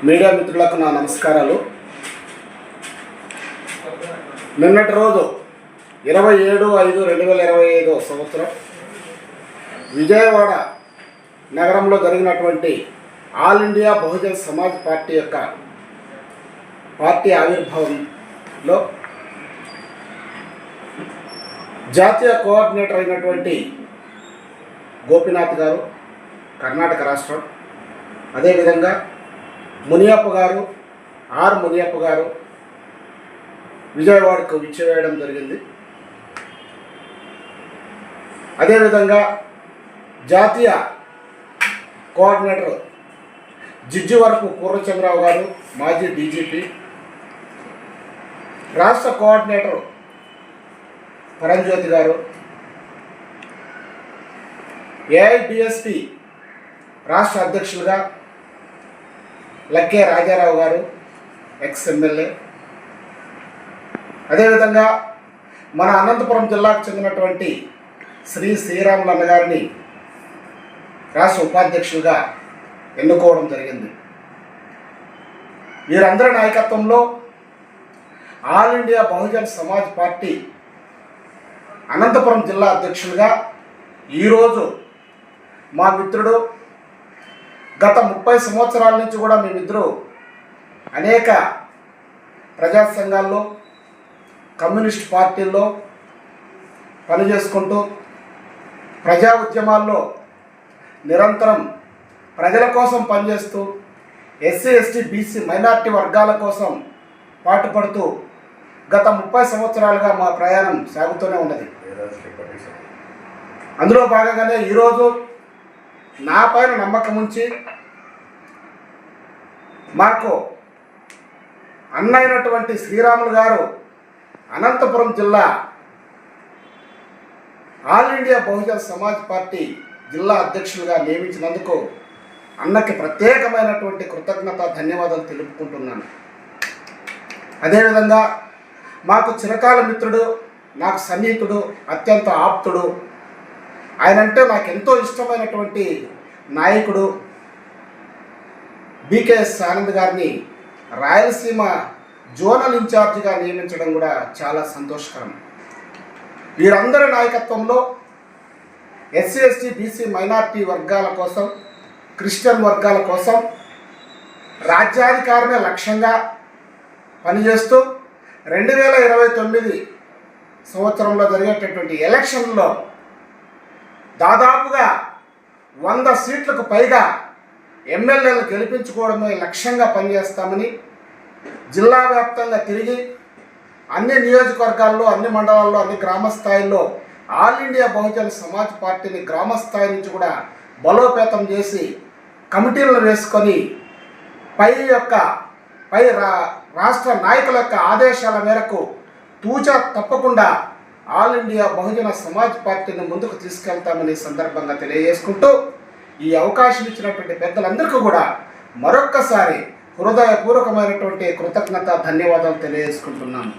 Media మిత్రులకు నా నమస్కారాలు. నిన్నటి రోజు 27/5/2025 సంవత్సరం విజయవాడ నగరంలో జరిగినటువంటి all India Bahujan Samaj party యొక్క పార్టీ ఆవిర్భావంలో జాతీయ కోఆర్డినేటర్ అయినటువంటి గోపీనాథ్ గారు, కర్ణాటక రాష్ట్రం, అదేవిధంగా మునియప్ప గారు, మునియప్ప గారు విజయవాడకు విచ్చేయడం జరిగింది. అదేవిధంగా జాతీయ కోఆర్డినేటర్ జిజ్జువరపు పూర్ణచంద్రరావు గారు, మాజీ డీజీపీ, రాష్ట్ర కోఆర్డినేటర్ పరంజ్యోతి గారు, ఏఐబిఎస్పి రాష్ట్ర అధ్యక్షులుగా లక్కే రాజారావు గారు, ఎక్స్ ఎమ్మెల్యే, అదేవిధంగా మన అనంతపురం జిల్లాకు చెందినటువంటి శ్రీ శ్రీరాములు అన్న గారిని రాష్ట్ర ఉపాధ్యక్షులుగా ఎన్నుకోవడం జరిగింది. వీరందరి నాయకత్వంలో All India Bahujan Samaj Party Anantapuram జిల్లా అధ్యక్షులుగా ఈరోజు మా మిత్రుడు, గత 30 సంవత్సరాల నుంచి కూడా మేమిద్దరూ అనేక ప్రజా సంఘాల్లో, కమ్యూనిస్ట్ పార్టీల్లో పనిచేసుకుంటూ ప్రజా ఉద్యమాల్లో నిరంతరం ప్రజల కోసం పనిచేస్తూ ఎస్సీ, ఎస్టీ, బీసీ, మైనార్టీ వర్గాల కోసం పాటుపడుతూ గత 30 సంవత్సరాలుగా మా ప్రయాణం సాగుతూనే ఉన్నది. అందులో భాగంగానే ఈరోజు నా పైన నమ్మకం ఉంచి మాకు అన్నైనటువంటి శ్రీరాములు గారు అనంతపురం జిల్లా all India Bahujan Samaj party జిల్లా అధ్యక్షులుగా నియమించినందుకు అన్నకి ప్రత్యేకమైనటువంటి కృతజ్ఞత, ధన్యవాదాలు తెలుపుకుంటున్నాను. అదేవిధంగా మాకు చిరకాల మిత్రుడు, నాకు సన్నిహితుడు, అత్యంత ఆప్తుడు, ఆయనంటే నాకు ఎంతో ఇష్టమైనటువంటి నాయకుడు బీకేఎస్ ఆనంద్ గారిని రాయలసీమ జోనల్ ఇన్ఛార్జిగా నియమించడం కూడా చాలా సంతోషకరం. వీరందరి నాయకత్వంలో ఎస్సీ, ఎస్టీ, బీసీ, మైనార్టీ వర్గాల కోసం, క్రిస్టియన్ వర్గాల కోసం రాజ్యాధికారమే లక్ష్యంగా పనిచేస్తూ 2029 సంవత్సరంలో జరిగేటటువంటి ఎలక్షన్లో దాదాపుగా 100 సీట్లకు పైగా ఎమ్మెల్యేలు గెలిపించుకోవడమే లక్ష్యంగా పనిచేస్తామని జిల్లా వ్యాప్తంగా తిరిగి అన్ని నియోజకవర్గాల్లో, అన్ని మండలాల్లో, అన్ని గ్రామ స్థాయిల్లో ఆల్ ఇండియా బహుజన్ సమాజ్ పార్టీని గ్రామ స్థాయి నుంచి కూడా బలోపేతం చేసి కమిటీలను వేసుకొని రాష్ట్ర నాయకుల యొక్క ఆదేశాల మేరకు తూచా తప్పకుండా ఆల్ ఇండియా బహుజన సమాజ్ పార్టీని ముందుకు తీసుకెళ్తామని సందర్భంగా తెలియజేసుకుంటూ ఈ అవకాశం ఇచ్చినటువంటి పెద్దలందరికీ కూడా మరొక్కసారి హృదయపూర్వకమైనటువంటి కృతజ్ఞత, ధన్యవాదాలు తెలియజేసుకుంటున్నాను.